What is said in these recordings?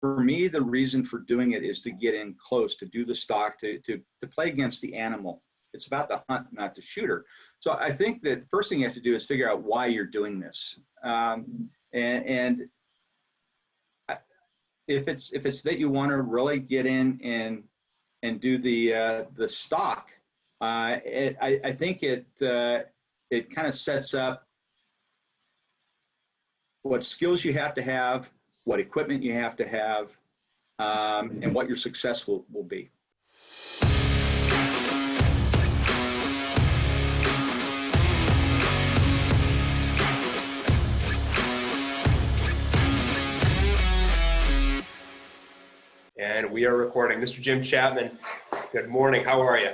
for me, the reason for doing it is to get in close, to do the stock, to play against the animal. It's about the hunt, not the shooter. So I think that first thing you have to do is figure out why you're doing this. And if it's that you want to really get in and do the stock, I think it kind of sets up what skills you have to have, what equipment you have to have, and what your success will be. And we are recording. Mr. Jim Chapman, good morning. How are you?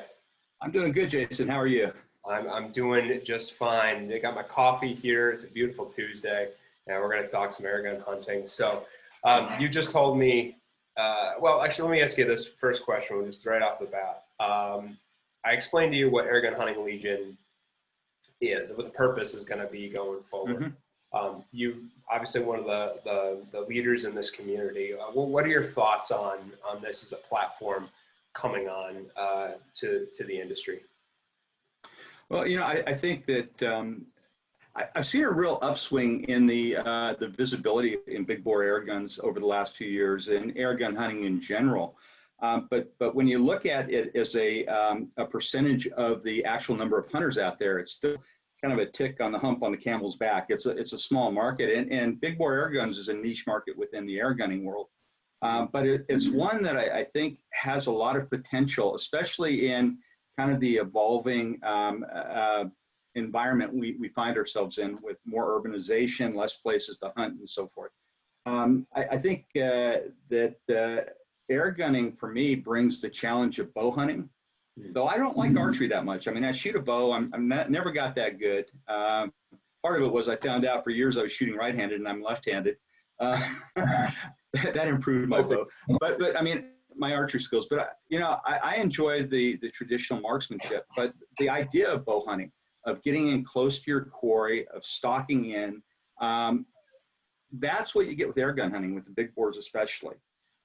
I'm doing good, Jason. How are you? I'm doing just fine. I got my coffee here. It's a beautiful Tuesday, and we're going to talk some airgun hunting. So you just told me, well, actually, let me ask you this first question, just right off the bat. I explained to you what Airgun Hunting Legion is, what the purpose is going to be going forward. Mm-hmm. You obviously one of the leaders in this community. What are your thoughts on this as a platform coming on to the industry? Well, I think that I've seen a real upswing in the visibility in big bore air guns over the last few years, and air gun hunting in general. But when you look at it as a percentage of the actual number of hunters out there, it's still kind of a tick on the hump on the camel's back. It's a small market, and big bore air guns is a niche market within the air gunning world. But it's one that I think has a lot of potential, especially in kind of the evolving environment we find ourselves in, with more urbanization, less places to hunt, and so forth. I think that air gunning for me brings the challenge of bow hunting. Though I don't like archery that much. I mean, I shoot a bow. Never got that good. Part of it was I found out for years I was shooting right-handed and I'm left-handed. That improved my bow. But I mean, my archery skills. But I enjoy the traditional marksmanship. But the idea of bow hunting, of getting in close to your quarry, of stalking in, that's what you get with air gun hunting, with the big bores especially.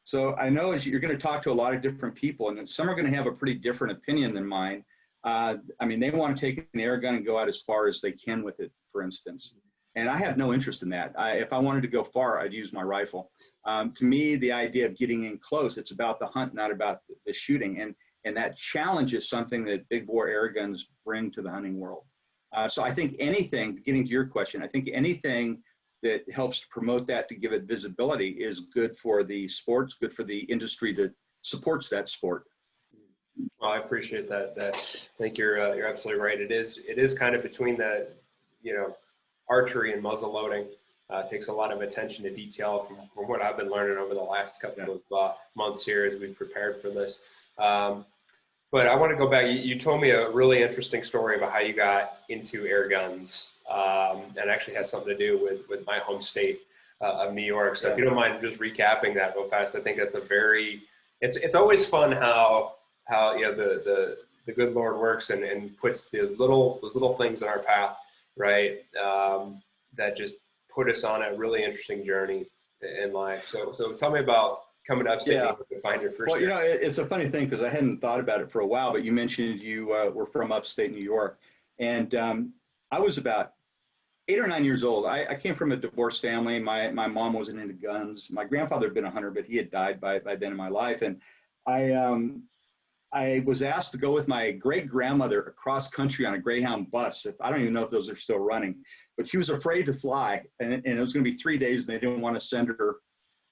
So I know as you're going to talk to a lot of different people, and some are going to have a pretty different opinion than mine. I mean, they want to take an air gun and go out as far as they can with it, for instance. And I have no interest in that. If I wanted to go far, I'd use my rifle. To me, the idea of getting in close, it's about the hunt, not about the shooting. And that challenge is something that big bore air guns bring to the hunting world. So I think anything, getting to your question, I think anything that helps to promote that, to give it visibility, is good for the sports, good for the industry that supports that sport. Well, I appreciate that. I think you're absolutely right. It is kind of between the, archery and muzzle loading. It takes a lot of attention to detail from what I've been learning over the last couple of months here as we've prepared for this. But I want to go back. You told me a really interesting story about how you got into air guns, and actually has something to do with my home state of New York. So if you don't mind just recapping that real fast, I think that's it's always fun how the good Lord works and puts those little things in our path, right? That just put us on a really interesting journey in life. So tell me about coming to upstate New York to find your first. Well, it's a funny thing because I hadn't thought about it for a while, but you mentioned you were from upstate New York, and I was about 8 or 9 years old. I came from a divorced family. My mom wasn't into guns. My grandfather had been a hunter, but he had died by then in my life, and I was asked to go with my great grandmother across country on a Greyhound bus. I don't even know if those are still running, but she was afraid to fly, and it was going to be 3 days, and they didn't want to send her.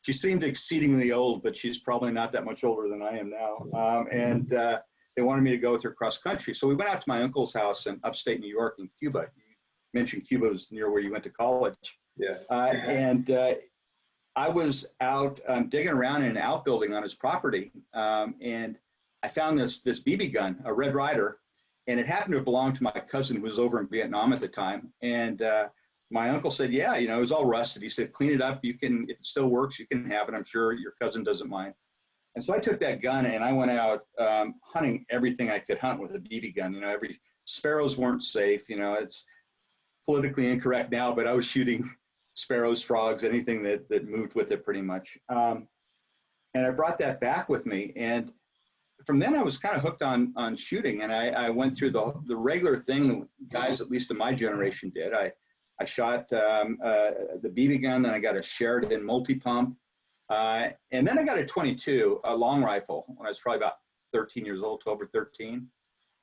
She seemed exceedingly old, but she's probably not that much older than I am now. And they wanted me to go with her cross country. So we went out to my uncle's house in upstate New York in Cuba. You mentioned Cuba was near where you went to college. Yeah. And I was out digging around in an outbuilding on his property. And I found this BB gun, a Red Ryder, and it happened to belong to my cousin who was over in Vietnam at the time. And my uncle said, yeah, it was all rusted. He said, clean it up. If it still works, you can have it. I'm sure your cousin doesn't mind. And so I took that gun and I went out hunting everything I could hunt with a BB gun. Sparrows weren't safe. It's politically incorrect now, but I was shooting sparrows, frogs, anything that moved with it pretty much. And I brought that back with me. And from then I was kind of hooked on shooting. And I went through the regular thing that guys, at least in my generation, did. I shot the BB gun, then I got a Sheridan multi-pump. And then I got a 22, a long rifle, when I was probably about 13 years old, 12 or 13.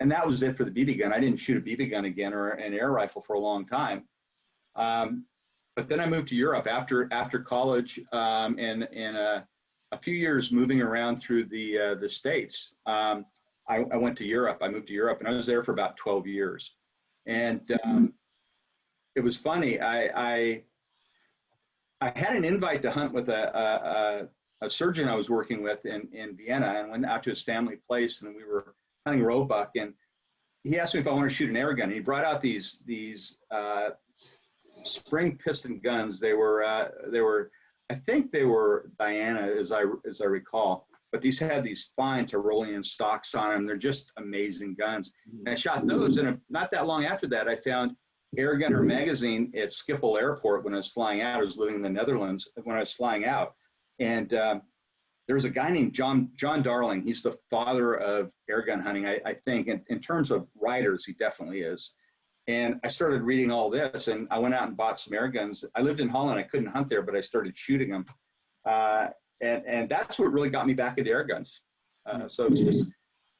And that was it for the BB gun. I didn't shoot a BB gun again or an air rifle for a long time. But then I moved to Europe after college, and a few years moving around through the States. I went to Europe. I moved to Europe, and I was there for about 12 years. And it was funny. I had an invite to hunt with a surgeon I was working with in Vienna, and went out to his family place, and we were hunting roebuck. And he asked me if I wanted to shoot an air gun. And he brought out these spring piston guns. They were I think they were Diana, as I recall. But these had these fine Tyrolean stocks on them. They're just amazing guns. And I shot those, and not that long after that, I found Air Gunner magazine at Schiphol Airport when I was flying out. I was living in the Netherlands when I was flying out, and there was a guy named John Darling. He's the father of airgun hunting, I think. In terms of writers, he definitely is. And I started reading all this, and I went out and bought some air guns. I lived in Holland. I couldn't hunt there, but I started shooting them. And that's what really got me back into air guns. So it's just,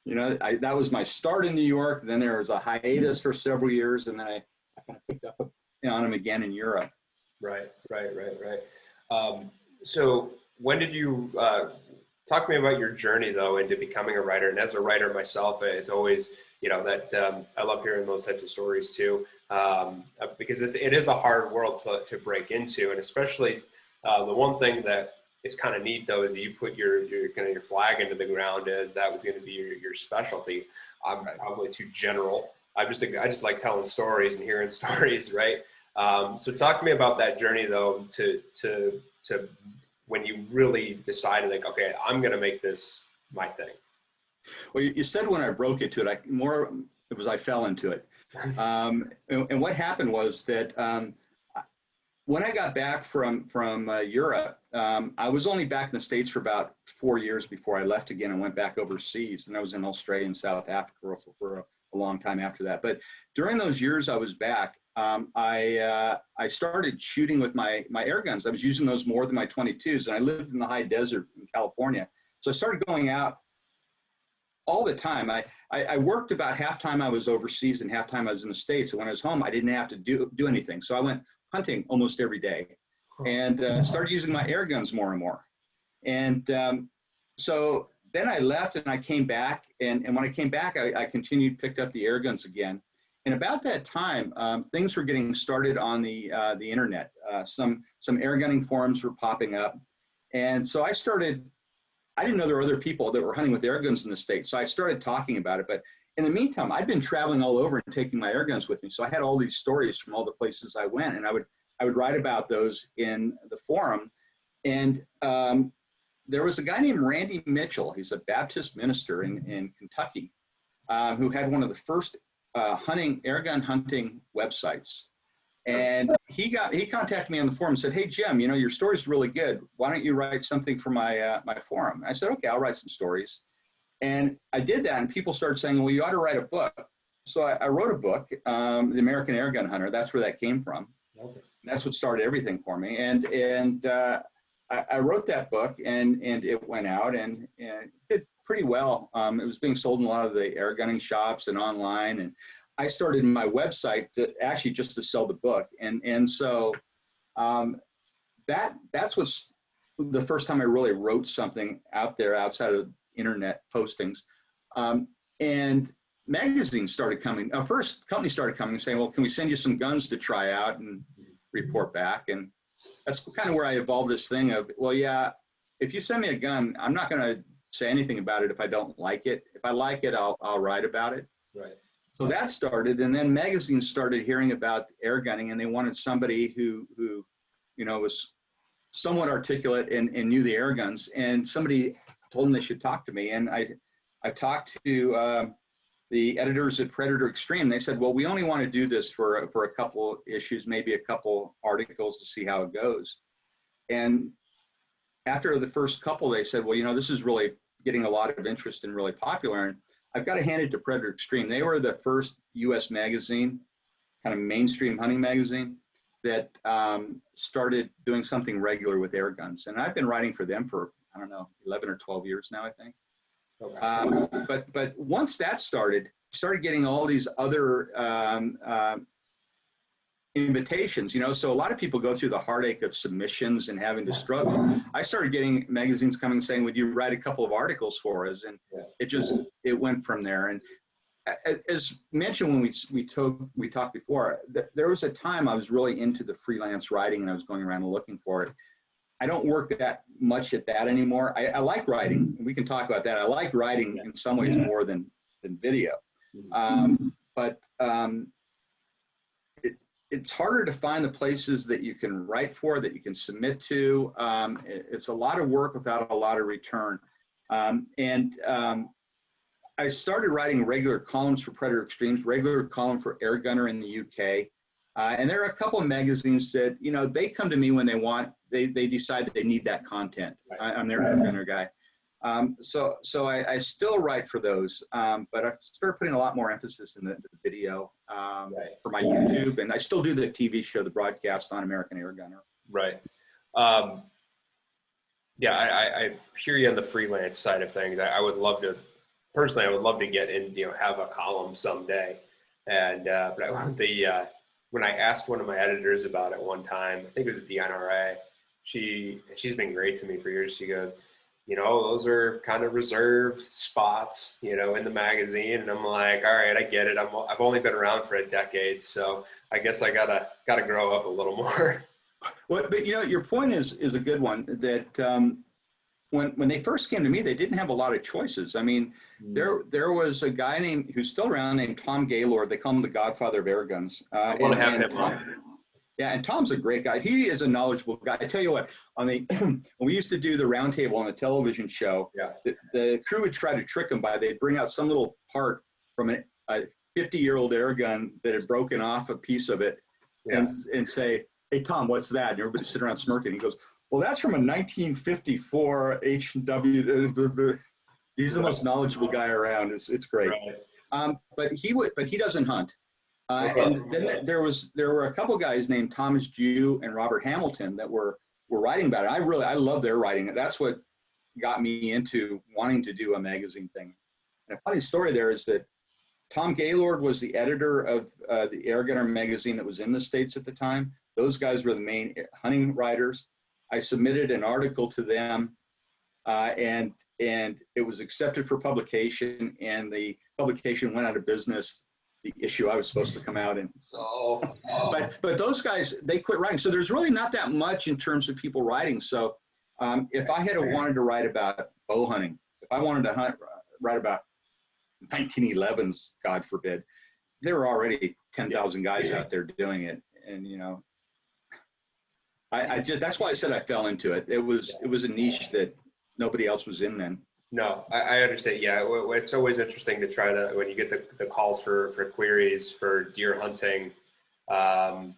that was my start in New York. Then there was a hiatus for several years, and then I kind of picked up on them again in Europe. Right. So when did you talk to me about your journey though into becoming a writer? And as a writer myself, it's always that I love hearing those types of stories too, because it is a hard world to break into, and especially the one thing that is kind of neat though is that you put your kind of your flag into the ground as that was going to be your specialty. I'm probably too general. I just like telling stories and hearing stories, right? So talk to me about that journey though to when you really decided like, okay, I'm going to make this my thing. Well, you said when I broke into it, I fell into it. And what happened was that when I got back from Europe, I was only back in the States for about 4 years before I left again and went back overseas. And I was in Australia and South Africa for a long time after that. But during those years I was back, I started shooting with my air guns. I was using those more than my 22s, and I lived in the high desert in California. So I started going out all the time. I worked about half time I was overseas and half time I was in the States. And when I was home, I didn't have to do anything. So I went hunting almost every day, and started using my air guns more and more. And so then I left and I came back. And when I came back, I picked up the air guns again. And about that time, things were getting started on the internet. Some air gunning forums were popping up. And so I didn't know there were other people that were hunting with air guns in the States. So I started talking about it. But in the meantime, I'd been traveling all over and taking my air guns with me. So I had all these stories from all the places I went, and I would write about those in the forum. And there was a guy named Randy Mitchell. He's a Baptist minister in Kentucky, who had one of the first airgun hunting websites. And he contacted me on the forum and said, "Hey, Jim, your story's really good. Why don't you write something for my forum?" I said, "Okay, I'll write some stories." And I did that, and people started saying, "Well, you ought to write a book." So I wrote a book, The American Airgun Hunter. That's where that came from. Okay. That's what started everything for me. And I wrote that book, and it went out and it did pretty well. It was being sold in a lot of the air gunning shops and online. And I started my website just to sell the book. And so that's what's the first time I really wrote something out there outside of internet postings. And magazines started coming. First, companies started coming and saying, "Well, can we send you some guns to try out and report back?" And that's kind of where I evolved this thing of, well, yeah, if you send me a gun, I'm not going to say anything about it if I don't like it. If I like it, I'll write about it. Right. So that started, and then magazines started hearing about air gunning, and they wanted somebody who was somewhat articulate and knew the air guns. And somebody told them they should talk to me, and I talked to the editors at Predator Extreme. They said, "Well, we only want to do this for a couple issues, maybe a couple articles to see how it goes." And after the first couple, they said, well, this is really getting a lot of interest and really popular. And I've got to hand it to Predator Extreme. They were the first U.S. magazine, kind of mainstream hunting magazine, that started doing something regular with air guns. And I've been writing for them for, I don't know, 11 or 12 years now, I think. Okay. But once that started getting all these other invitations, so a lot of people go through the heartache of submissions and having to struggle. I started getting magazines coming saying, would you write a couple of articles for us? And it went from there. And as mentioned when we talked before, there was a time I was really into the freelance writing and I was going around and looking for it. I don't work that much at that anymore. I like writing, and we can talk about that. I like writing in some ways more than video. But it's harder to find the places that you can write for, that you can submit to. It's a lot of work without a lot of return. I started writing regular columns for Predator Extremes, regular column for Air Gunner in the UK. And there are a couple of magazines that, they come to me when they decide that they need that content. I'm their Air Gunner guy. So I still write for those, but I've started putting a lot more emphasis in the video for my YouTube, and I still do the TV show, the broadcast on American Air Gunner. Right. Yeah, I hear you on the freelance side of things. I would love to, personally, I would love to get in, have a column someday. And but when I asked one of my editors about it one time, I think it was the NRA, she's been great to me for years. She goes, those are kind of reserved spots, in the magazine. And I'm like, all right, I get it. I've only been around for a decade, so I guess I gotta grow up a little more. Well, but your point is a good one. That when they first came to me, they didn't have a lot of choices. I mean, there was a guy who's still around named Tom Gaylord. They call him the Godfather of air guns. I want to have him on. Yeah, and Tom's a great guy. He is a knowledgeable guy. I tell you what, when we used to do the roundtable on the television show, the crew would try to trick him they'd bring out some little part from a 50-year-old air gun that had broken off a piece of it, and say, hey, Tom, what's that? And everybody sit around smirking. He goes, well, that's from a 1954 H&W. He's the most knowledgeable guy around. It's great. Right. But he doesn't hunt. And then there were a couple guys named Thomas Jew and Robert Hamilton that were writing about it. I love their writing. That's what got me into wanting to do a magazine thing. And a funny story there is that Tom Gaylord was the editor of the Air Gunner magazine that was in the States at the time. Those guys were the main hunting writers. I submitted an article to them, and it was accepted for publication, and the publication went out of business. The issue I was supposed to come out in. So, but those guys, they quit writing. So there's really not that much in terms of people writing. So if I had wanted to write about bow hunting, if I wanted to write about 1911s, God forbid, there were already 10,000 guys out there doing it. And, I just, that's why I said I fell into it. It was a niche that nobody else was in then. No, I understand. Yeah, it's always interesting to try to, when you get the calls for queries for deer hunting websites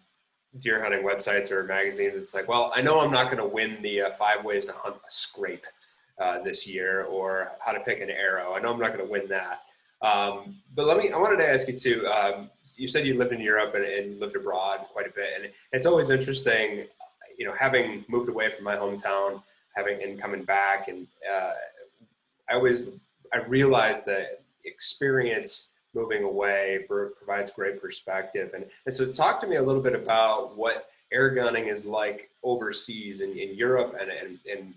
or magazines, it's like, well, I know I'm not going to win the 5 ways to hunt a scrape this year, or how to pick an arrow. I know I'm not going to win that. But I wanted to ask you too, you said you lived in Europe and lived abroad quite a bit. And it's always interesting, having moved away from my hometown, and coming back, and I realized that experience moving away provides great perspective. And so talk to me a little bit about what air gunning is like overseas in Europe and in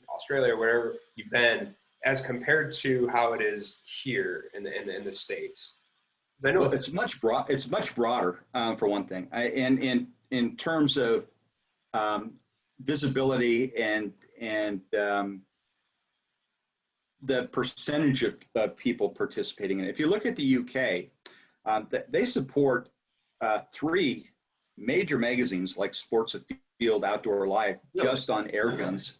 Australia, wherever you've been, as compared to how it is here in the States. I know it's much broader, for one thing. And in terms of visibility and the percentage of people participating in it. If you look at the UK, they support 3 major magazines like Sports Afield, Outdoor Life, just on air guns.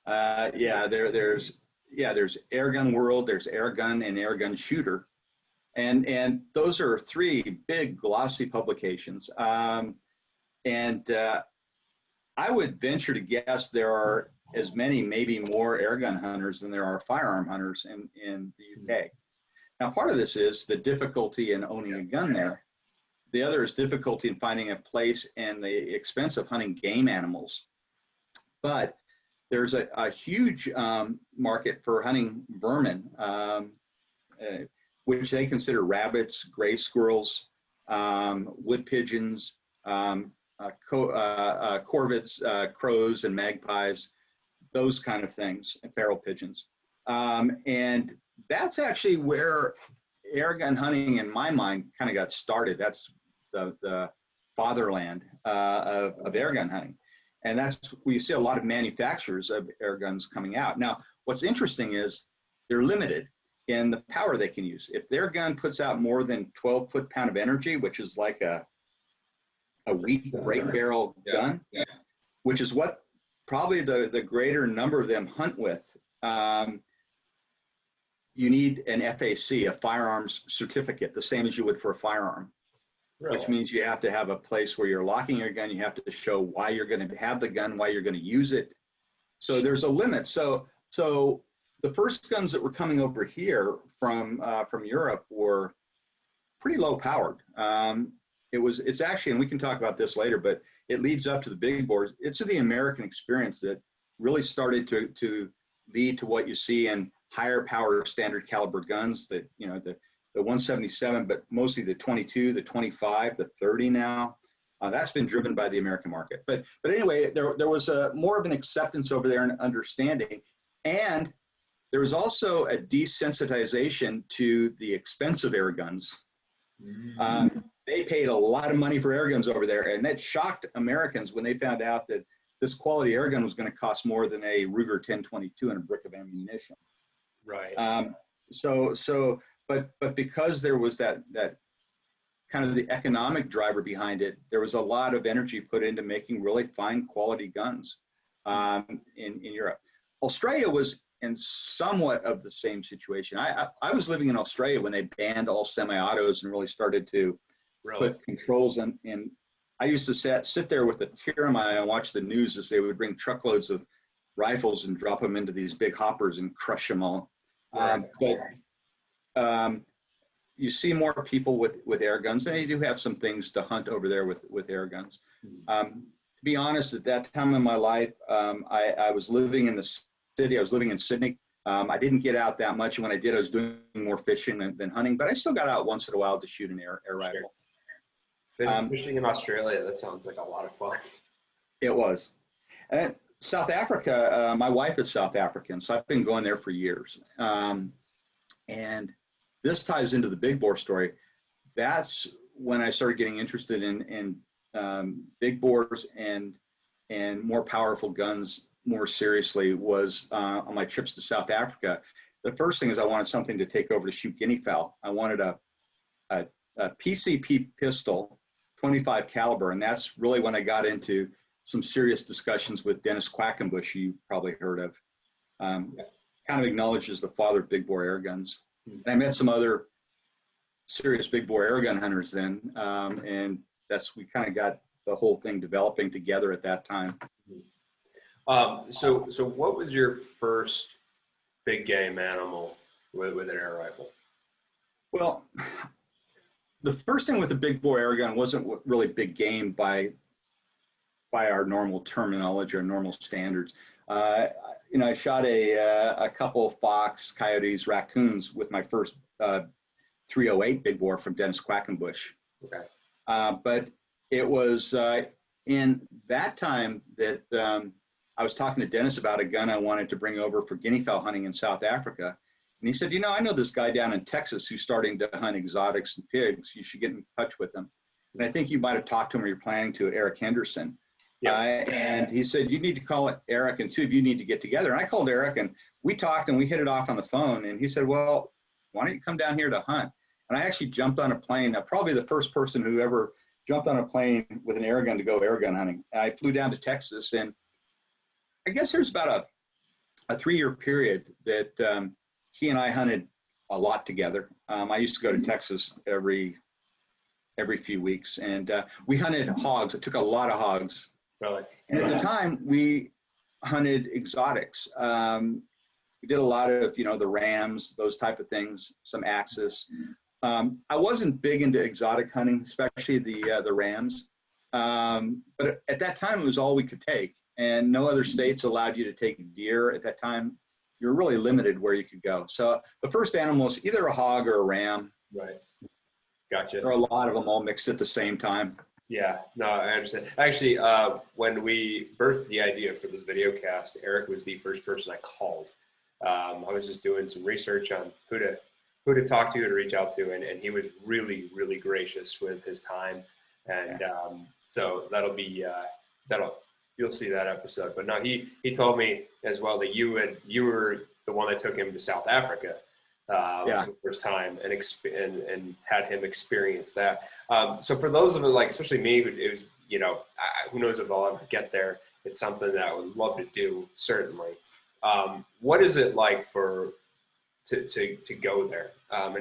There's Air Gun World, there's Air Gun, and Air Gun Shooter, and those are 3 big glossy publications. I would venture to guess there are as many, maybe more air gun hunters than there are firearm hunters in the UK. Now, part of this is the difficulty in owning a gun there. The other is difficulty in finding a place and the expense of hunting game animals. But there's a huge market for hunting vermin, which they consider rabbits, gray squirrels, wood pigeons, corvids, crows, and magpies, those kind of things, and feral pigeons. And that's actually where air gun hunting, in my mind, kind of got started. That's the fatherland of air gun hunting. And that's where you see a lot of manufacturers of air guns coming out. Now, what's interesting is they're limited in the power they can use. If their gun puts out more than 12 foot-pound of energy, which is like a weak break barrel gun, which is what probably the greater number of them hunt with, you need an FAC, a firearms certificate, the same as you would for a firearm. Really? Which means you have to have a place where you're locking your gun. You have to show why you're going to have the gun, why you're going to use it. So there's a limit. So the first guns that were coming over here from Europe were pretty low powered. It's actually, and we can talk about this later, but it leads up to the big bores. It's the American experience that really started to lead to what you see in higher power standard caliber guns, that, you know, the 177, but mostly the 22, the 25, the 30 now. That's been driven by the American market. But anyway, there was more of an acceptance over there and understanding. And there was also a desensitization to the expensive air guns. They paid a lot of money for air guns over there, and that shocked Americans when they found out that this quality air gun was going to cost more than a Ruger 10/22 and a brick of ammunition. Right. But because there was that kind of the economic driver behind it, there was a lot of energy put into making really fine quality guns in Europe. Australia was in somewhat of the same situation. I was living in Australia when they banned all semi-autos and really started to put controls in. And I used to sit there with a tear in my eye and watch the news as they would bring truckloads of rifles and drop them into these big hoppers and crush them all. You see more people with air guns, and they do have some things to hunt over there with air guns. To be honest, at that time in my life, I was living in the city. I was living in Sydney. I didn't get out that much, and when I did, I was doing more fishing than hunting, but I still got out once in a while to shoot an air rifle. Fishing in Australia, that sounds like a lot of fun. It was. And South Africa, my wife is South African, so I've been going there for years. And this ties into the big bore story. That's when I started getting interested in big bores and more powerful guns more seriously, was on my trips to South Africa. The first thing is I wanted something to take over to shoot guinea fowl. I wanted a PCP pistol, 25 caliber, and that's really when I got into some serious discussions with Dennis Quackenbush, you probably heard of. Kind of acknowledges the father of big bore air guns. And I met some other serious big bore air gun hunters then, and we kind of got the whole thing developing together at that time. So what was your first big game animal with an air rifle? Well, the first thing with the big bore air gun wasn't really big game by our normal terminology or normal standards. I shot a couple of fox, coyotes, raccoons with my first 308 big bore from Dennis Quackenbush. Okay. But it was in that time that I was talking to Dennis about a gun I wanted to bring over for guinea fowl hunting in South Africa. And he said, I know this guy down in Texas who's starting to hunt exotics and pigs. You should get in touch with him. And I think you might have talked to him or you're planning to, Eric Henderson. Yeah. And he said, you need to call it Eric, and two of you need to get together. And I called Eric, and we talked, and we hit it off on the phone. And he said, well, why don't you come down here to hunt? And I actually jumped on a plane, probably the first person who ever jumped on a plane with an air gun to go air gun hunting. And I flew down to Texas, and I guess there's about a 3-year period that he and I hunted a lot together. I used to go to Texas every few weeks, and we hunted hogs. It took a lot of hogs. Really? And at the time, we hunted exotics. We did a lot of, the rams, those type of things, some axis. I wasn't big into exotic hunting, especially the rams. But at that time, it was all we could take. And no other states allowed you to take deer at that time. You were really limited where you could go. So the first animal was either a hog or a ram. Right. Gotcha. There are a lot of them all mixed at the same time. Yeah, no, I understand. Actually, when we birthed the idea for this video cast, Eric was the first person I called. I was just doing some research on who to talk to reach out to, and he was really, really gracious with his time. And so you'll see that episode. But no, he told me as well that you were the one that took him to South Africa for the first time and had him experience that. So for those of us, especially me, who knows if I'll ever get there, it's something that I would love to do, certainly. What is it like to go there? And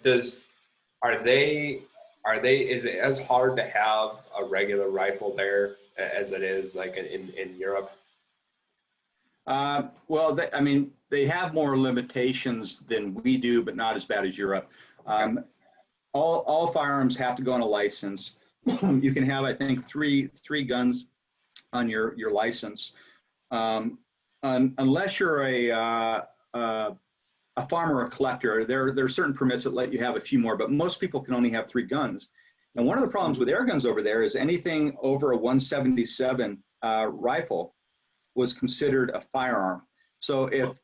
is it as hard to have a regular rifle there as it is like in Europe? Well, they have more limitations than we do, but not as bad as Europe. All firearms have to go on a license. You can have, I think, three guns on your license, unless you're a farmer or a collector. There are certain permits that let you have a few more, but most people can only have 3 guns. And one of the problems with air guns over there is anything over a 177 rifle was considered a firearm. So if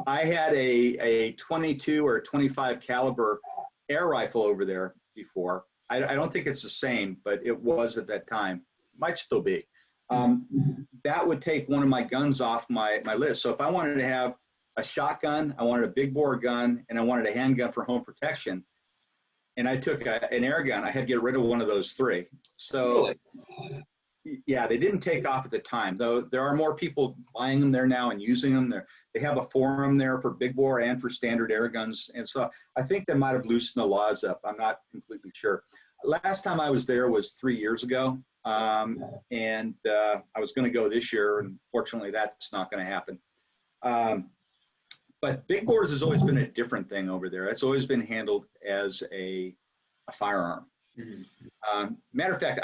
I had a 22 or a 25 caliber air rifle over there before, I don't think it's the same, but it was at that time. Might still be. That would take one of my guns off my list. So if I wanted to have a shotgun, I wanted a big bore gun, and I wanted a handgun for home protection, and I took an air gun, I had to get rid of one of those 3. So yeah, they didn't take off at the time, though there are more people buying them there now and using them. They have a forum there for big bore and for standard air guns. And so I think they might have loosened the laws up. I'm not completely sure. Last time I was there was 3 years ago. And I was going to go this year, and fortunately that's not going to happen. But big bores has always been a different thing over there. It's always been handled as a firearm. Mm-hmm. Matter of fact,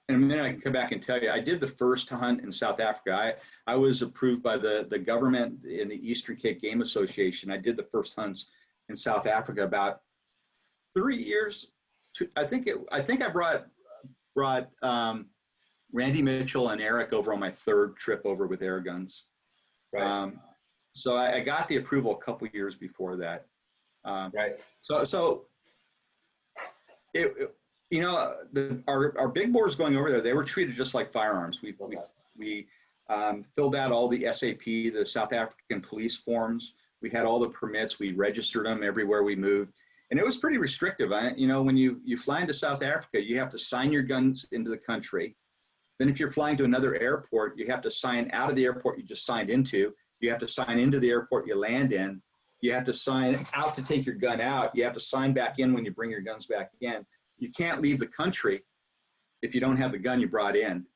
in a minute I can come back and tell you, I did the first hunt in South Africa. I was approved by the government in the Eastern Cape Game Association. I did the first hunts in South Africa about 3 years. I think I brought Randy Mitchell and Eric over on my 3rd trip over with air guns. Right. So I got the approval a couple years before that. Right. So our big bores going over there, they were treated just like firearms. We filled out all the SAP, the South African police forms. We had all the permits. We registered them everywhere we moved. And it was pretty restrictive. When you fly into South Africa, you have to sign your guns into the country. Then if you're flying to another airport, you have to sign out of the airport you just signed into. You have to sign into the airport you land in. You have to sign out to take your gun out. You have to sign back in when you bring your guns back in. You can't leave the country if you don't have the gun you brought in.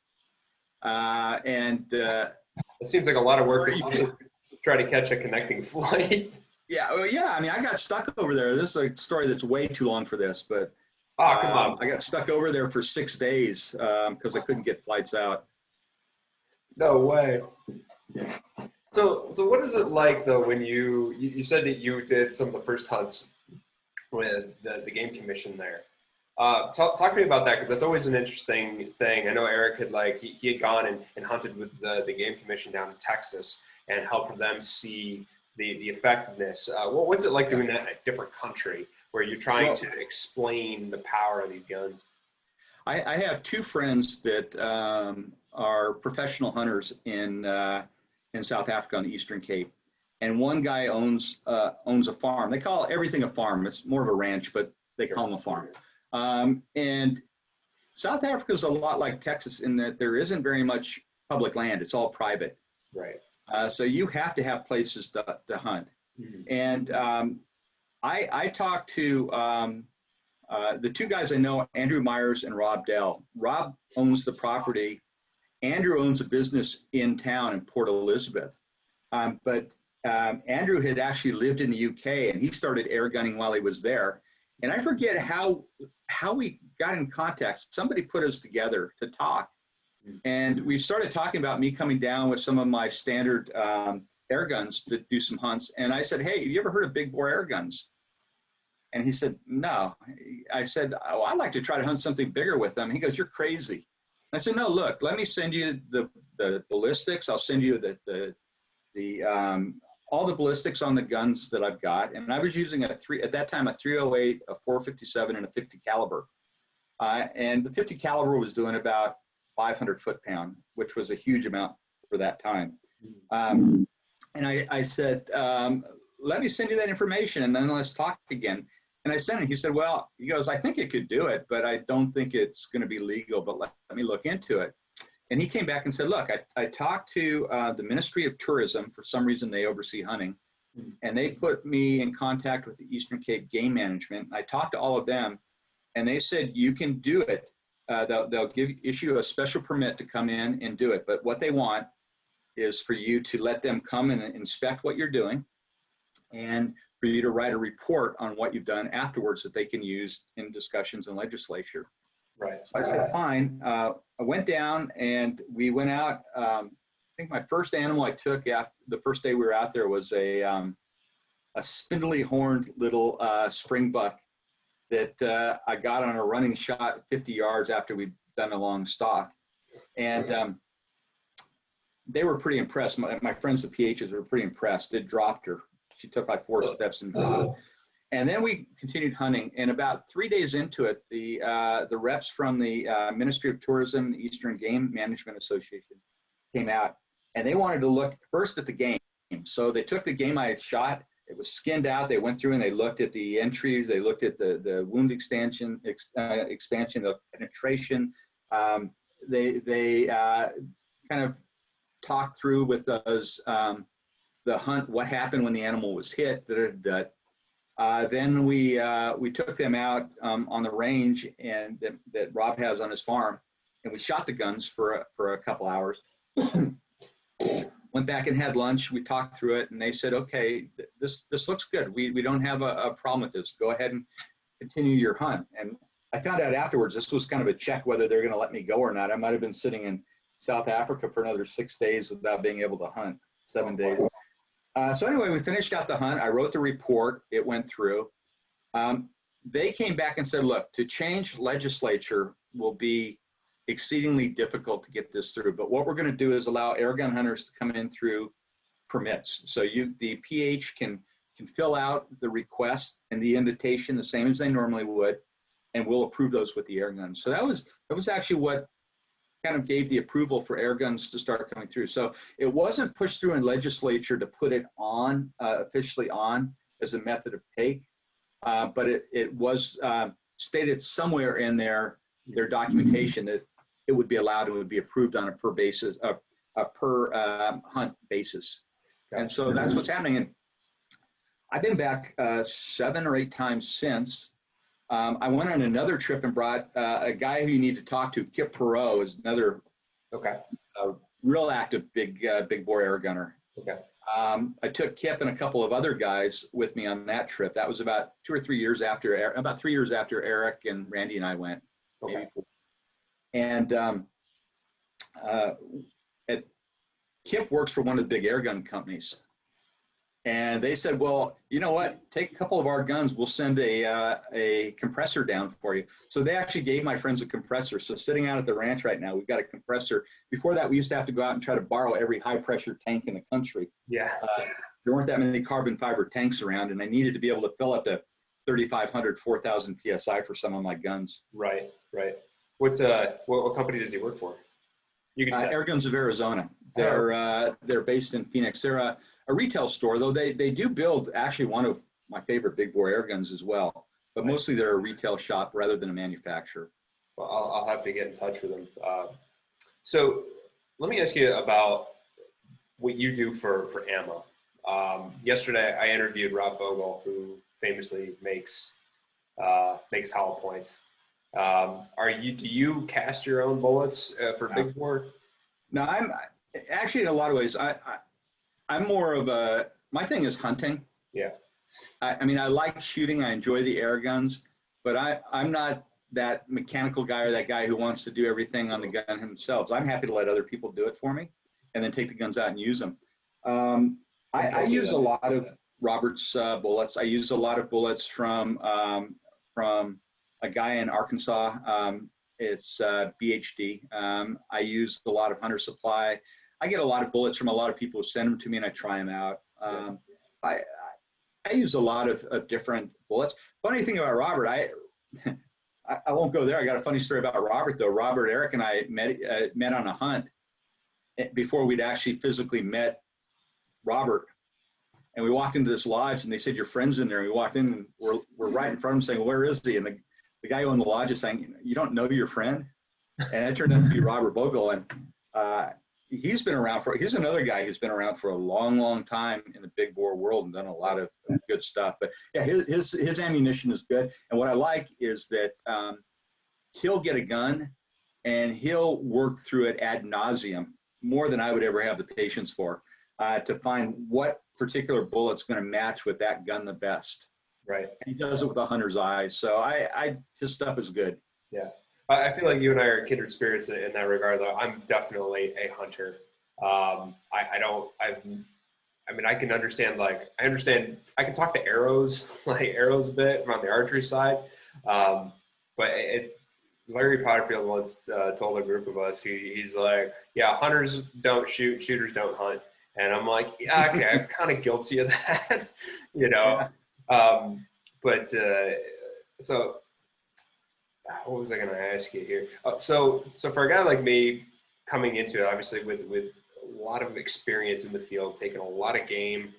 It seems like a lot of work to try to catch a connecting flight. Yeah, well, yeah. I got stuck over there. This is a story that's way too long for this, but come on. I got stuck over there for 6 days because I couldn't get flights out. No way. So what is it like though when you said that you did some of the first hunts with the Game Commission there? Talk to me about that, because that's always an interesting thing. I know Eric had he had gone and hunted with the Game Commission down in Texas and helped them see the effectiveness. What's it like doing that in a different country where you're trying to explain the power of these guns? I have 2 friends that are professional hunters in South Africa on the Eastern Cape, and one guy owns a farm. They call everything a farm. It's more of a ranch, but they call them a farm. And South Africa is a lot like Texas in that there isn't very much public land. It's all private. Right. So you have to have places to hunt. Mm-hmm. And I talked to the 2 guys I know, Andrew Myers and Rob Dell. Rob owns the property Andrew owns a business in town in Port Elizabeth. But Andrew had actually lived in the UK, and he started air gunning while he was there. And I forget how we got in contact. Somebody put us together to talk. And we started talking about me coming down with some of my standard air guns to do some hunts. And I said, hey, have you ever heard of big bore air guns? And he said, no. I said, oh, I'd like to try to hunt something bigger with them. He goes, you're crazy. I said, no, look, let me send you the ballistics. I'll send you all the ballistics on the guns that I've got. And I was using at that time, a 308, a 457, and a 50 caliber. And the 50 caliber was doing about 500 foot-pound, which was a huge amount for that time. And I said, let me send you that information, and then let's talk again. And I sent it. He said, well, he goes, I think it could do it, but I don't think it's going to be legal, but let me look into it. And he came back and said, look, I talked to the Ministry of Tourism. For some reason, they oversee hunting. And they put me in contact with the Eastern Cape Game Management. I talked to all of them, and they said, you can do it. They'll issue a special permit to come in and do it. But what they want is for you to let them come and inspect what you're doing, and for you to write a report on what you've done afterwards that they can use in discussions in legislature. Right. So I said, fine. I went down and we went out. I think my first animal I took after the first day we were out there was a spindly horned little springbuck that I got on a running shot 50 yards after we'd done a long stalk. And they were pretty impressed. My friends, the PHs, were pretty impressed. It dropped her. She took like 4 steps and dropped. And then we continued hunting. And about 3 days into it, the reps from the Ministry of Tourism, Eastern Game Management Association came out, and they wanted to look first at the game. So they took the game I had shot. It was skinned out. They went through and they looked at the entries. They looked at the wound expansion, the penetration. They kind of talked through with us the hunt, what happened when the animal was hit. Then we took them out on the range and that Rob has on his farm, and we shot the guns for a couple hours. Went back and had lunch. We talked through it, and they said, okay, this looks good. We don't have a problem with this. Go ahead and continue your hunt. And I found out afterwards this was kind of a check whether they're going to let me go or not. I might have been sitting in South Africa for another 6 days without being able to hunt, 7 days. So anyway, we finished out the hunt. I wrote the report. It went through. They came back and said, look, to change legislature will be exceedingly difficult to get this through. But what we're going to do is allow airgun hunters to come in through permits. So the PH can fill out the request and the invitation the same as they normally would, and we'll approve those with the air guns. So that was actually what kind of gave the approval for air guns to start coming through. So it wasn't pushed through in legislature to put it on, officially on as a method of take, but it was stated somewhere in their documentation that it would be allowed, it would be approved on a per basis, a per hunt basis. And so that's what's happening. And I've been back 7 or 8 times since. I went on another trip and brought a guy who you need to talk to. Kip Perot is another real active big bore air gunner. Okay. I took Kip and a couple of other guys with me on that trip. That was about 2 or 3 years after, about 3 years after Eric and Randy and I went. Maybe 4. And Kip works for one of the big air gun companies. And they said, well, you know what? Take a couple of our guns. We'll send a compressor down for you. So they actually gave my friends a compressor. So sitting out at the ranch right now, we've got a compressor. Before that, we used to have to go out and try to borrow every high-pressure tank in the country. Yeah. There weren't that many carbon fiber tanks around, and I needed to be able to fill up to 3,500, 4,000 PSI for some of my guns. Right, right. What company does he work for? You can say. Air Guns of Arizona. They're based in Phoenix. They're a retail store, though they do build actually one of my favorite big bore air guns as well. But mostly they're a retail shop rather than a manufacturer. Well, I'll have to get in touch with them. So let me ask you about what you do for ammo. Yesterday I interviewed Rob Vogel, who famously makes hollow points. Do you cast your own bullets for big bore? No, I'm actually in a lot of ways. I'm more of a, my thing is hunting. Yeah. I mean, I like shooting. I enjoy the air guns, but I'm not that mechanical guy or that guy who wants to do everything on the gun himself. I'm happy to let other people do it for me and then take the guns out and use them. I use a lot of Robert's bullets. I use a lot of bullets from a guy in Arkansas. It's BHD. I use a lot of Hunter Supply. I get a lot of bullets from a lot of people who send them to me, and I try them out. I, I use a lot of different bullets. Funny thing about Robert, I won't go there. I got a funny story about Robert, though. Robert, Eric, and I met on a hunt before we'd actually physically met Robert. And we walked into this lodge, and they said, "Your friend's in there." And we walked in, and we're right in front of him saying, "Where is he?" And the guy who owned the lodge is saying, "You don't know your friend?" And it turned out to be Robert Bogle. And he's another guy who's been around for a long, long time in the big bore world and done a lot of good stuff. But yeah, his ammunition is good. And what I like is that he'll get a gun and he'll work through it ad nauseum, more than I would ever have the patience for, to find what particular bullet's going to match with that gun the best. Right. And he does it with a hunter's eyes. So his stuff is good. Yeah. I feel like you and I are kindred spirits in that regard, though. I'm definitely a hunter. I can understand, I can talk to arrows a bit from the archery side. But Larry Potterfield once told a group of us, he's like, yeah, hunters don't shoot, shooters don't hunt. And I'm like, yeah, okay, I'm kind of guilty of that, Yeah. So what was I going to ask you here? So for a guy like me coming into it, obviously with a lot of experience in the field, taking a lot of game,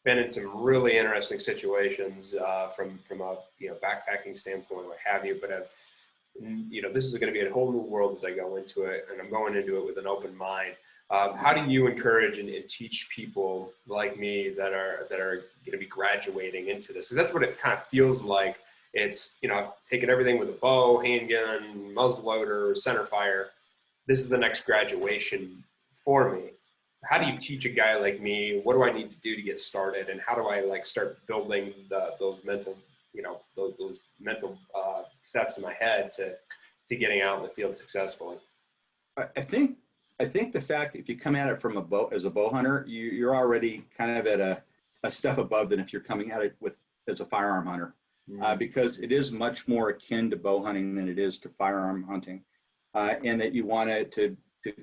been in some really interesting situations from a backpacking standpoint, what have you. But this is going to be a whole new world as I go into it, and I'm going into it with an open mind. How do you encourage and teach people like me that are going to be graduating into this? Because that's what it kind of feels like. It's, I've taken everything with a bow, handgun, muzzleloader, center fire. This is the next graduation for me. How do you teach a guy like me? What do I need to do to get started? And how do I start building those mental, those mental steps in my head to getting out in the field successfully? I think the fact, if you come at it from as a bow hunter, you're already kind of at a step above than if you're coming at it as a firearm hunter. Because it is much more akin to bow hunting than it is to firearm hunting, and that you want to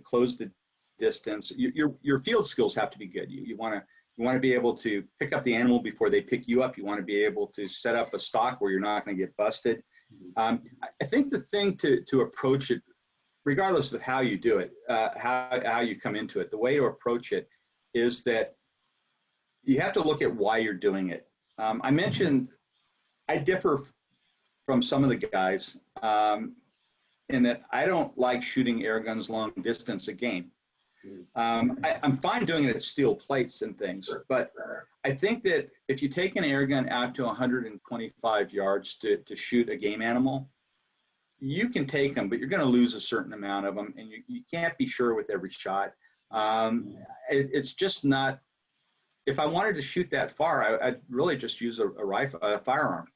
close the distance. Your field skills have to be good. You want to be able to pick up the animal before they pick you up. You want to be able to set up a stock where you're not going to get busted. I think the thing to approach it, regardless of how you do it, how you come into it, the way to approach it is that you have to look at why you're doing it. I mentioned I differ from some of the guys in that I don't like shooting air guns long distance at game. I'm fine doing it at steel plates and things, but I think that if you take an air gun out to 125 yards to shoot a game animal, you can take them, but you're going to lose a certain amount of them, and you can't be sure with every shot. It's just not. If I wanted to shoot that far, I'd really just use a firearm.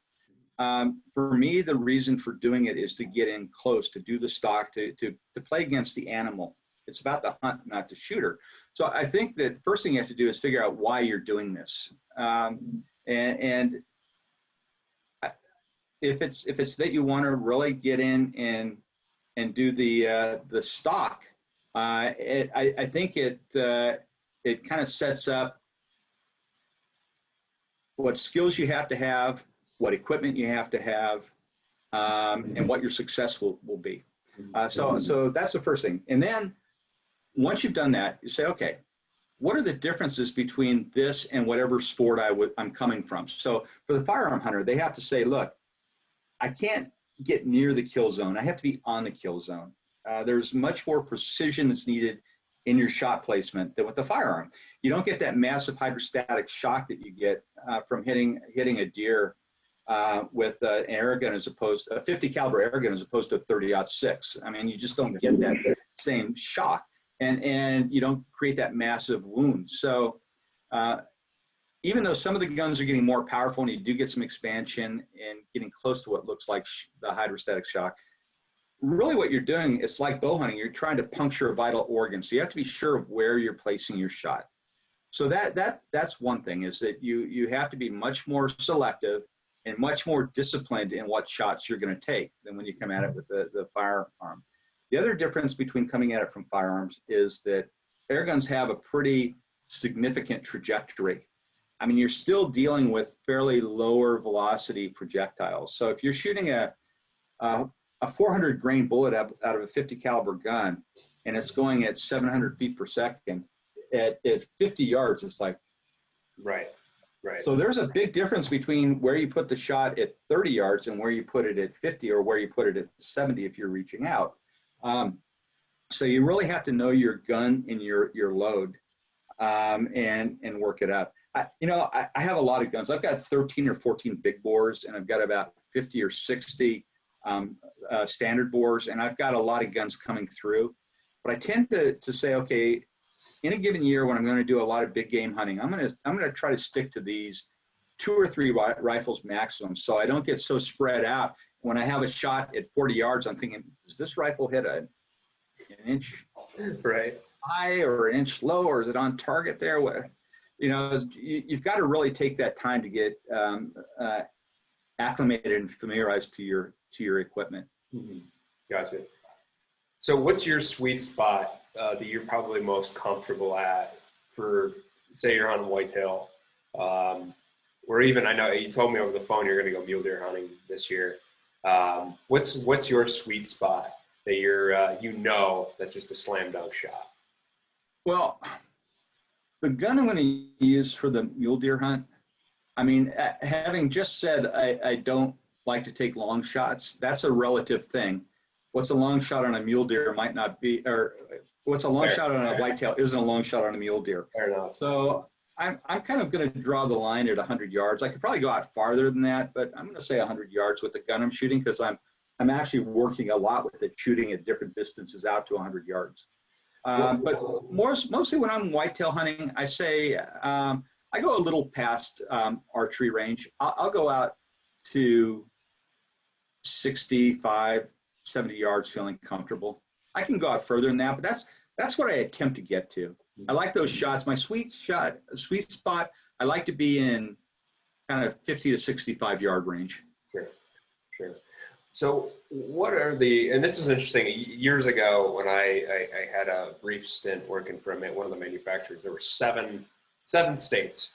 For me, the reason for doing it is to get in close, to do the stock, to play against the animal. It's about the hunt, not the shooter. So I think that first thing you have to do is figure out why you're doing this. And if it's that you want to really get in and do the stock, I think it kind of sets up what skills you have to have, what equipment you have to have, and what your success will be. So that's the first thing. And then once you've done that, you say, okay, what are the differences between this and whatever sport I'm coming from? So for the firearm hunter, they have to say, look, I can't get near the kill zone. I have to be on the kill zone. There's much more precision that's needed in your shot placement than with the firearm. You don't get that massive hydrostatic shock that you get from hitting a deer with an air gun as opposed to a 50 caliber air gun as opposed to a 30-06. I mean, you just don't get that same shock. and you don't create that massive wound. So even though some of the guns are getting more powerful and you do get some expansion and getting close to what looks like the hydrostatic shock, really what you're doing, it's like bow hunting. You're trying to puncture a vital organ. So you have to be sure of where you're placing your shot. So that's one thing, is that you have to be much more selective and much more disciplined in what shots you're going to take than when you come at it with the firearm. The other difference between coming at it from firearms is that air guns have a pretty significant trajectory. I mean, you're still dealing with fairly lower velocity projectiles. So if you're shooting a 400 grain bullet out of a 50 caliber gun, and it's going at 700 feet per second, at 50 yards, it's like, right. So there's a big difference between where you put the shot at 30 yards and where you put it at 50, or where you put it at 70 if you're reaching out. So you really have to know your gun and your load, and work it up. I have a lot of guns. I've got 13 or 14 big bores, and I've got about 50 or 60 standard bores, and I've got a lot of guns coming through. But I tend to say, okay, in a given year when I'm going to do a lot of big game hunting, I'm going to try to stick to these 2 or 3 rifles maximum, so I don't get so spread out. When I have a shot at 40 yards, I'm thinking, does this rifle hit an inch high or an inch low, or is it on target there? You've got to really take that time to get acclimated and familiarized to your equipment. Mm-hmm. Gotcha. So what's your sweet spot that you're probably most comfortable at for, say you're hunting whitetail, or even, I know you told me over the phone you're going to go mule deer hunting this year. What's your sweet spot that you're, that's just a slam dunk shot? Well, the gun I'm going to use for the mule deer hunt, I mean, having just said I don't like to take long shots, that's a relative thing. What's a long shot on a mule deer might not be, or what's a long shot on a whitetail isn't a long shot on a mule deer. Fair enough. So I'm kind of going to draw the line at 100 yards. I could probably go out farther than that, but I'm going to say 100 yards with the gun I'm shooting, because I'm actually working a lot with it, shooting at different distances out to 100 yards. But mostly when I'm whitetail hunting, I say I go a little past archery range. I'll go out to 65, 70 yards feeling comfortable. I can go out further than that, but that's what I attempt to get to. I like those shots. My sweet spot, I like to be in kind of 50 to 65 yard range. Sure. So what are and this is interesting, years ago when I had a brief stint working for one of the manufacturers, there were seven states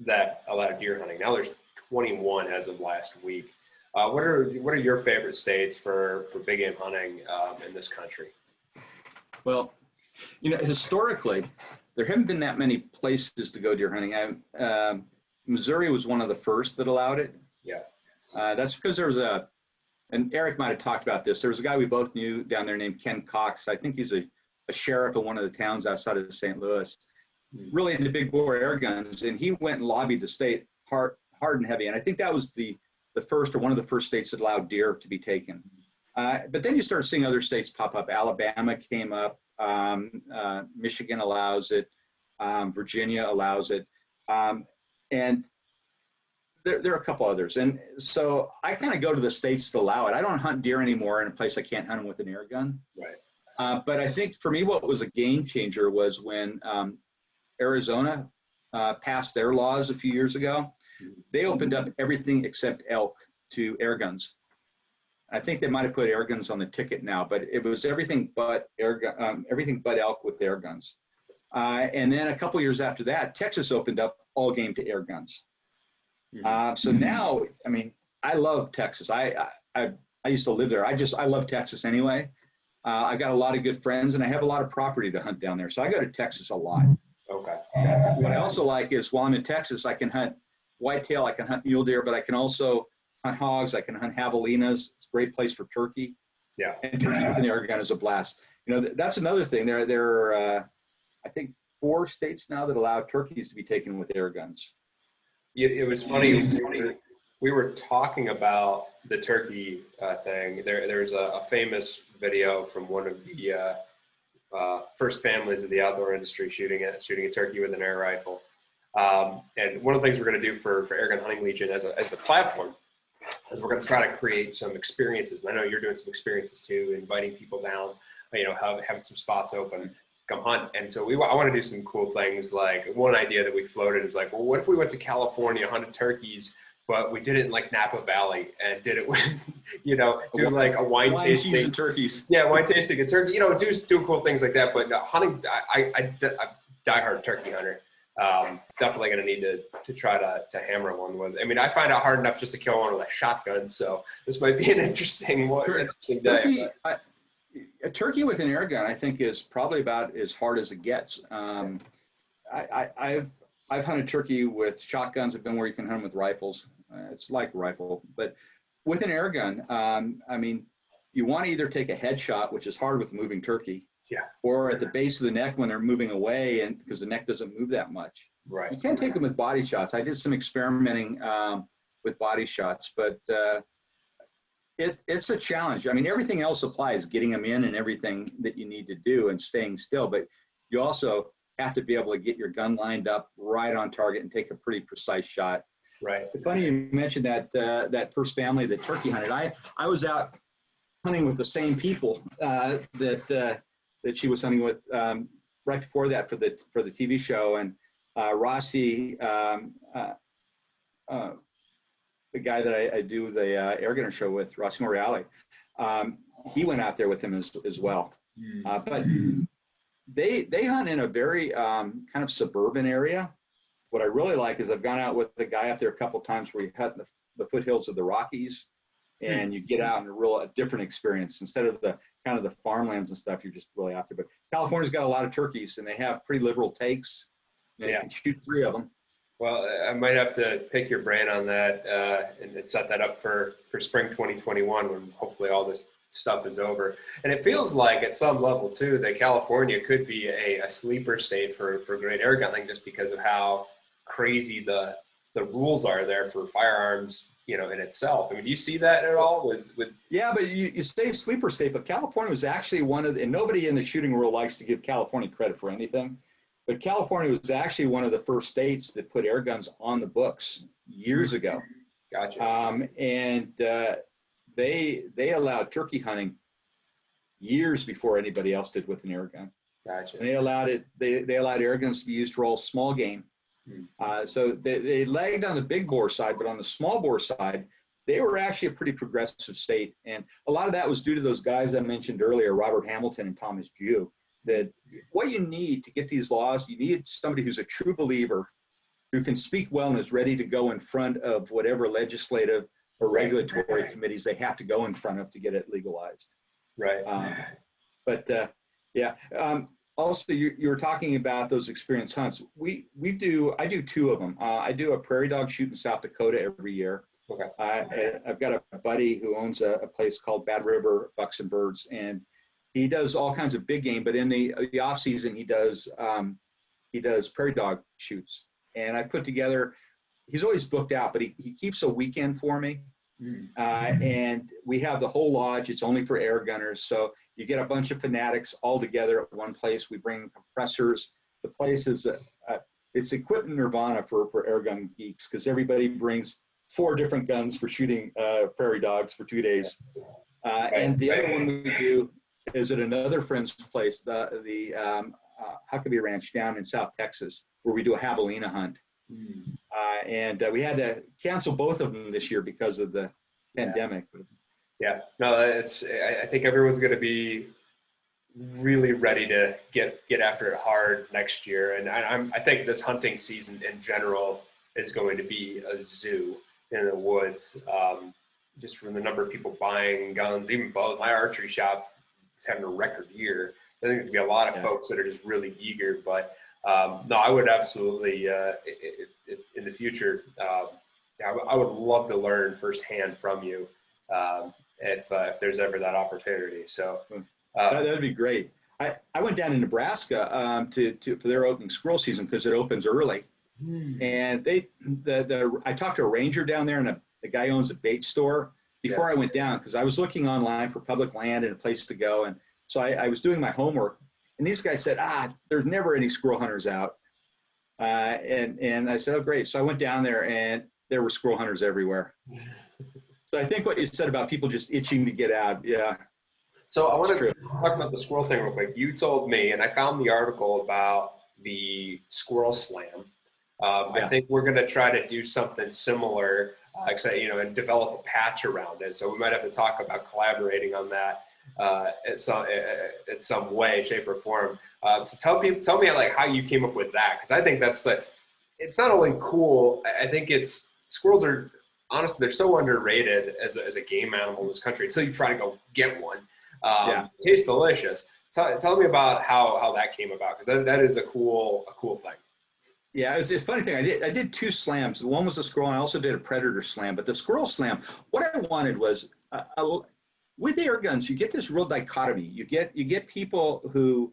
that allowed deer hunting. Now there's 21 as of last week. What are your favorite states for big game hunting in this country? Well, historically, there haven't been that many places to go deer hunting. Missouri was one of the first that allowed it. Yeah. That's because there was and Eric might have talked about this. There was a guy we both knew down there named Ken Cox. I think he's a sheriff in one of the towns outside of St. Louis, really into big bore air guns. And he went and lobbied the state hard and heavy. And I think that was the first, or one of the first states that allowed deer to be taken. But then you start seeing other states pop up. Alabama came up. Michigan allows it. Virginia allows it. And there are a couple others. And so I kind of go to the states to allow it. I don't hunt deer anymore in a place I can't hunt them with an air gun. Right. But I think for me, what was a game changer was when Arizona passed their laws a few years ago. They opened up everything except elk to air guns. I think they might have put air guns on the ticket now, but it was everything but everything but elk with air guns. And then a couple years after that, Texas opened up all game to air guns. So now, I mean, I love Texas. I used to live there. I love Texas anyway. I got a lot of good friends, and I have a lot of property to hunt down there. So I go to Texas a lot. Okay. What I also like is while I'm in Texas, I can hunt whitetail, I can hunt mule deer, but I can also hunt hogs. I can hunt javelinas. It's a great place for turkey. Yeah. And turkey with an air gun is a blast. That's another thing. There are, I think, 4 states now that allow turkeys to be taken with air guns. It was funny. We were talking about the turkey thing. There's a famous video from one of the first families of the outdoor industry shooting a turkey with an air rifle. And one of the things we're going to do for Airgun Hunting Legion as the platform is we're going to try to create some experiences. And I know you're doing some experiences too, inviting people down, having some spots open, come hunt. And so I want to do some cool things. Like one idea that we floated is like, well, what if we went to California, hunted turkeys, but we did it in like Napa Valley and did it with, do like a wine tasting. Cheese and turkeys. Yeah, wine tasting and turkey. Do cool things like that. But hunting, I'm diehard turkey hunter. Definitely going to need to try to hammer one with. I mean, I find it hard enough just to kill one with a shotgun. So this might be an interesting one. Interesting day. A turkey with an air gun, I think, is probably about as hard as it gets. I've hunted turkey with shotguns. I've been where you can hunt them with rifles. It's like a rifle, but with an air gun, I mean, you want to either take a headshot, which is hard with a moving turkey, or at the base of the neck when they're moving away, and because the neck doesn't move that much. Right. You can take them with body shots. I did some experimenting with body shots, but it's a challenge. I mean, everything else applies, getting them in and everything that you need to do and staying still, but you also have to be able to get your gun lined up right on target and take a pretty precise shot. Right. It's funny you mentioned that first family that turkey hunted. I was out hunting with the same people that she was hunting with right before that for the TV show, and Rossi, the guy that I do the air gunner show with, Rossi Morreale, he went out there with him as well. But they hunt in a very kind of suburban area. What I really like is I've gone out with the guy up there a couple of times where you hunt the foothills of the Rockies, and you get out in a different experience instead of the kind of the farmlands and stuff. You're just really out there. But California's got a lot of turkeys, and they have pretty liberal takes. You can shoot 3 of them. Well, I might have to pick your brain on that and set that up for spring 2021 when hopefully all this stuff is over. And it feels like at some level too that California could be a sleeper state for great air gunning, just because of how crazy the rules are there for firearms, in itself. I mean, do you see that at all with Yeah, but you say sleeper state, but California was actually and nobody in the shooting world likes to give California credit for anything, but California was actually one of the first states that put air guns on the books years ago. Gotcha. And they allowed turkey hunting years before anybody else did with an air gun. Gotcha. And they allowed air guns to be used for all small game. So they lagged on the big bore side, but on the small bore side, they were actually a pretty progressive state. And a lot of that was due to those guys I mentioned earlier, Robert Hamilton and Thomas Jew, that what you need to get these laws, you need somebody who's a true believer, who can speak well and is ready to go in front of whatever legislative or regulatory committees they have to go in front of to get it legalized. Right. Also, you were talking about those experience hunts. I do 2 of them. I do a prairie dog shoot in South Dakota every year. Okay. I've got a buddy who owns a place called Bad River Bucks and Birds, and he does all kinds of big game. But in the off season, he does prairie dog shoots. And I put together. He's always booked out, but he keeps a weekend for me. And we have the whole lodge. It's only for air gunners. So you get a bunch of fanatics all together at one place. We bring compressors. The place is it's equipment nirvana for air gun geeks, because everybody brings 4 different guns for shooting prairie dogs for 2 days. And the other one we do is at another friend's place, the Huckabee Ranch down in South Texas, where we do a javelina hunt. And we had to cancel both of them this year because of the pandemic. Yeah, no, I think everyone's going to be really ready to get after it hard next year. And I think this hunting season in general is going to be a zoo in the woods, just from the number of people buying guns, even bows. My archery shop is having a record year. I think there's going to be a lot of folks that are just really eager, but no, I would absolutely, in the future, I would love to learn firsthand from you if there's ever that opportunity. So that'd be great. I went down to Nebraska for their opening squirrel season, because it opens early. And I talked to a ranger down there, and the guy owns a bait store before I went down, because I was looking online for public land and a place to go. And so I was doing my homework, And these guys said, there's never any squirrel hunters out. And I said, oh, great. So I went down there and there were squirrel hunters everywhere. So I think what you said about people just itching to get out. Yeah. So I want to talk about the squirrel thing real quick. You told me, and I found the article about the squirrel slam. I think we're going to try to do something similar, and develop a patch around it. So we might have to talk about collaborating on that in some way, shape, or form. So tell me like how you came up with that, because I think it's not only cool. I think squirrels are honestly, they're so underrated as a game animal in this country until you try to go get one. Tastes delicious. Tell me about how that came about, because that is a cool thing. Yeah, it's a funny thing. I did 2 slams. One was a squirrel, and I also did a predator slam. But the squirrel slam, what I wanted was with air guns, you get this real dichotomy. You get people who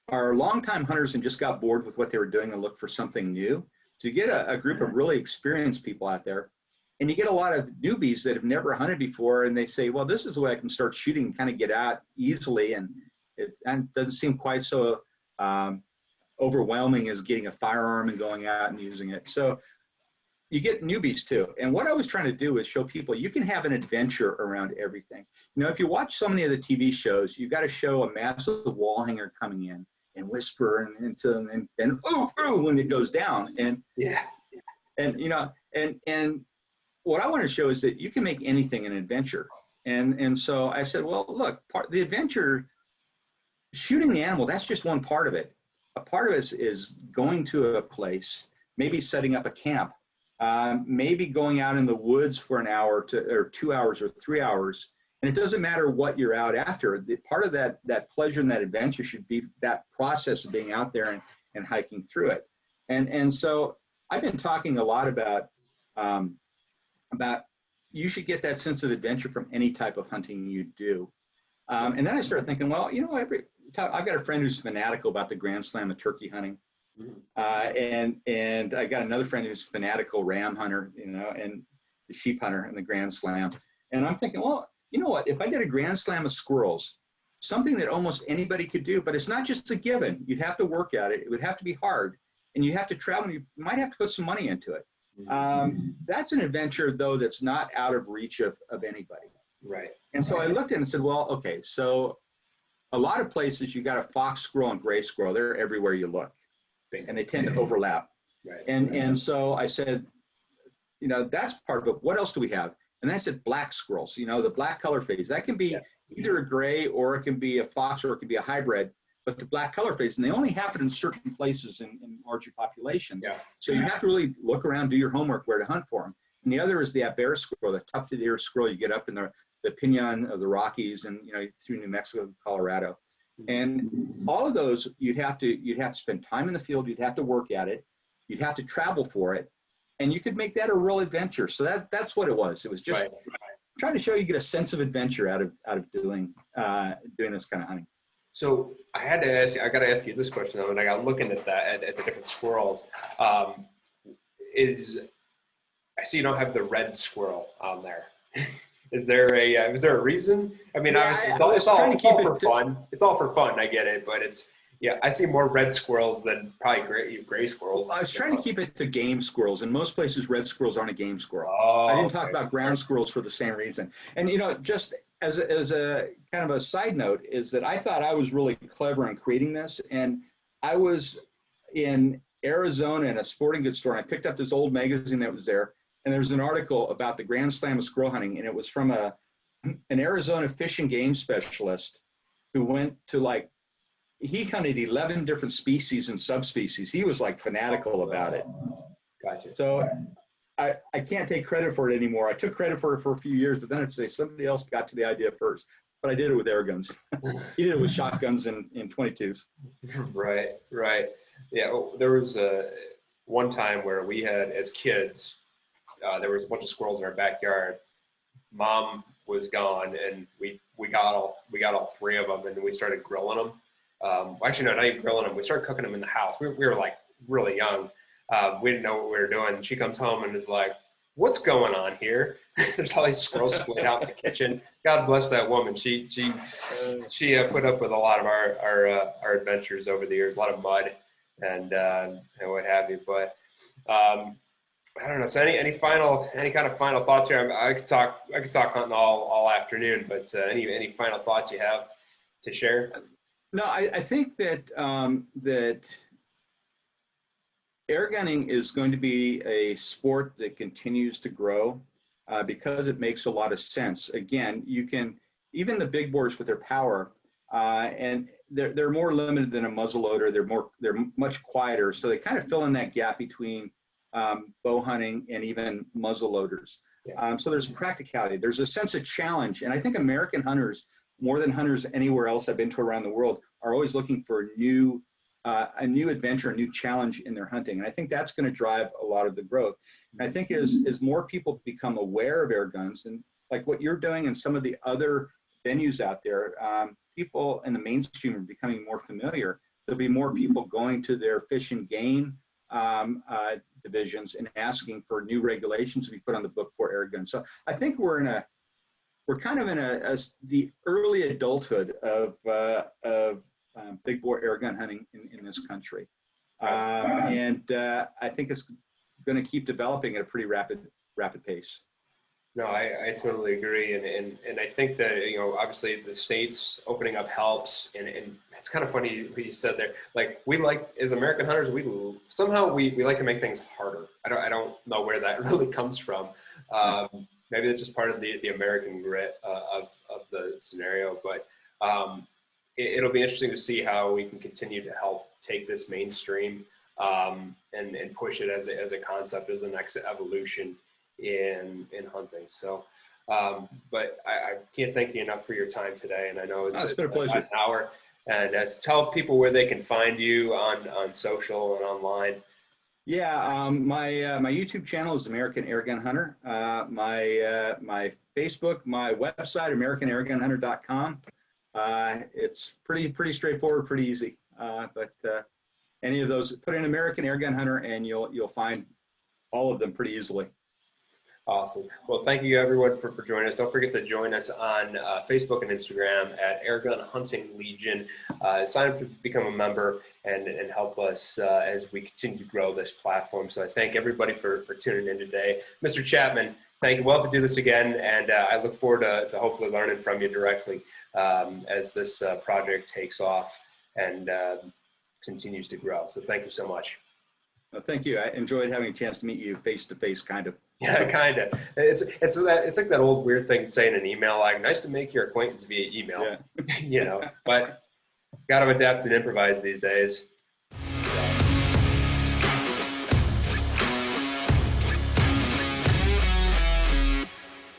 are longtime hunters and just got bored with what they were doing and look for something new. So you get a group of really experienced people out there, and you get a lot of newbies that have never hunted before, and they say, well, this is the way I can start shooting and kind of get out easily, and it doesn't seem quite so overwhelming as getting a firearm and going out and using it. So you get newbies too. And what I was trying to do is show people you can have an adventure around everything. You know, if you watch so many of the TV shows, you got to show a massive wall hanger coming in and whisper and ooh, when it goes down. And what I want to show is that you can make anything an adventure. And so I said, well, look, the adventure, shooting the animal, that's just one part of it. A part of it is going to a place, maybe setting up a camp, maybe going out in the woods for an hour or 2 hours or 3 hours. And it doesn't matter what you're out after. Part of that pleasure and that adventure should be that process of being out there and hiking through it. And so I've been talking a lot about you should get that sense of adventure from any type of hunting you do. And then I started thinking, well, you know, I've got a friend who's fanatical about the Grand Slam of turkey hunting. And I got another friend who's fanatical ram hunter, you know, and the sheep hunter and the Grand Slam. And I'm thinking, well, you know what, if I did a Grand Slam of squirrels, something that almost anybody could do, but it's not just a given. You'd have to work at it. It would have to be hard, and you have to travel. You might have to put some money into it. That's an adventure, though, that's not out of reach of anybody. Right. And so I looked at it and said, well, okay, so a lot of places you got a fox squirrel and gray squirrel. They're everywhere you look, and they tend to overlap. Right. And so I said, you know, that's part of it. What else do we have? And then I said black squirrels, you know, the black color phase. That can be either a gray, or it can be a fox, or it can be a hybrid. But the black color phase, and they only happen in certain places in larger populations. Yeah. So you have to really look around, do your homework where to hunt for them. And the other is the bear squirrel, the tufted ear squirrel you get up in the Pinon of the Rockies, and you know, through New Mexico, Colorado. And all of those, you'd have to spend time in the field. You'd have to work at it. You'd have to travel for it, and you could make that a real adventure. So that's what it was. It was just trying to show you get a sense of adventure out of doing this kind of hunting. So I got to ask you this question though, and I got looking at that at the different squirrels. I see you don't have the red squirrel on there. Is there a reason? I mean, obviously it's all for fun. It's all for fun. I get it, but I see more red squirrels than probably gray squirrels. Well, I was trying to keep it to game squirrels. In most places, red squirrels aren't a game squirrel. I didn't talk about ground squirrels for the same reason. And, you know, just as a kind of a side note is that I thought I was really clever in creating this. And I was in Arizona in a sporting goods store, and I picked up this old magazine that was there. And there was an article about the Grand Slam of squirrel hunting, and it was from an Arizona fish and game specialist who went to he hunted 11 different species and subspecies. He was fanatical about it. Gotcha. So I can't take credit for it anymore. I took credit for it for a few years, but then I'd say somebody else got to the idea first. But I did it with air guns. He did it with shotguns and 22s. Right. Yeah, there was one time where we had, as kids, there was a bunch of squirrels in our backyard. Mom was gone, and we got all 3 of them, and we started grilling them. Actually, no, not even grilling them. We started cooking them in the house. We were really young. We didn't know what we were doing. She comes home and is like, what's going on here? There's all these squirrels splayed out in the kitchen. God bless that woman. She put up with a lot of our adventures over the years, a lot of mud and what have you. But I don't know. So any kind of final thoughts here? I could talk hunting all afternoon, but any final thoughts you have to share? No, I think that that air gunning is going to be a sport that continues to grow because it makes a lot of sense. Again, you can, even the big bores with their power, and they're more limited than a muzzleloader. They're much quieter, so they kind of fill in that gap between bow hunting and even muzzleloaders. Yeah. So there's practicality. There's a sense of challenge, and I think American hunters, more than hunters anywhere else I've been to around the world, are always looking for a new adventure, a new challenge in their hunting. And I think that's going to drive a lot of the growth. And I think as more people become aware of air guns, and like what you're doing and some of the other venues out there, people in the mainstream are becoming more familiar. There'll be more people going to their fish and game divisions and asking for new regulations to be put on the book for air guns. So I think we're kind of in the early adulthood of big bore air gun hunting in this country. And I think it's going to keep developing at a pretty rapid pace. No, I totally agree. And I think that, obviously the states opening up helps. And it's kind of funny what you said there. Like, we like, as American hunters, we like to make things harder. I don't know where that really comes from. Maybe it's just part of the American grit of the scenario. But it'll be interesting to see how we can continue to help take this mainstream and push it as a concept, as the next evolution in hunting. So, but I can't thank you enough for your time today. And I know it's been a pleasure. An hour. And tell people where they can find you on social and online. Yeah, my YouTube channel is American Air Gun Hunter. My Facebook, my website, AmericanAirGunHunter.com. It's pretty straightforward, pretty easy. But any of those, put in American Air Gun Hunter, and you'll find all of them pretty easily. Awesome. Well, thank you everyone for joining us. Don't forget to join us on Facebook and Instagram at Airgun Hunting Legion. Sign up to become a member and help us as we continue to grow this platform. So I thank everybody for tuning in today. Mr. Chapman, thank you. We'll have to do this again, and I look forward to hopefully learning from you directly as this project takes off and continues to grow. So thank you so much. Well, thank you. I enjoyed having a chance to meet you face to face, kind of. Yeah, kind of. It's like that old weird thing saying an email, like, nice to make your acquaintance via email. Yeah. But got to adapt and improvise these days.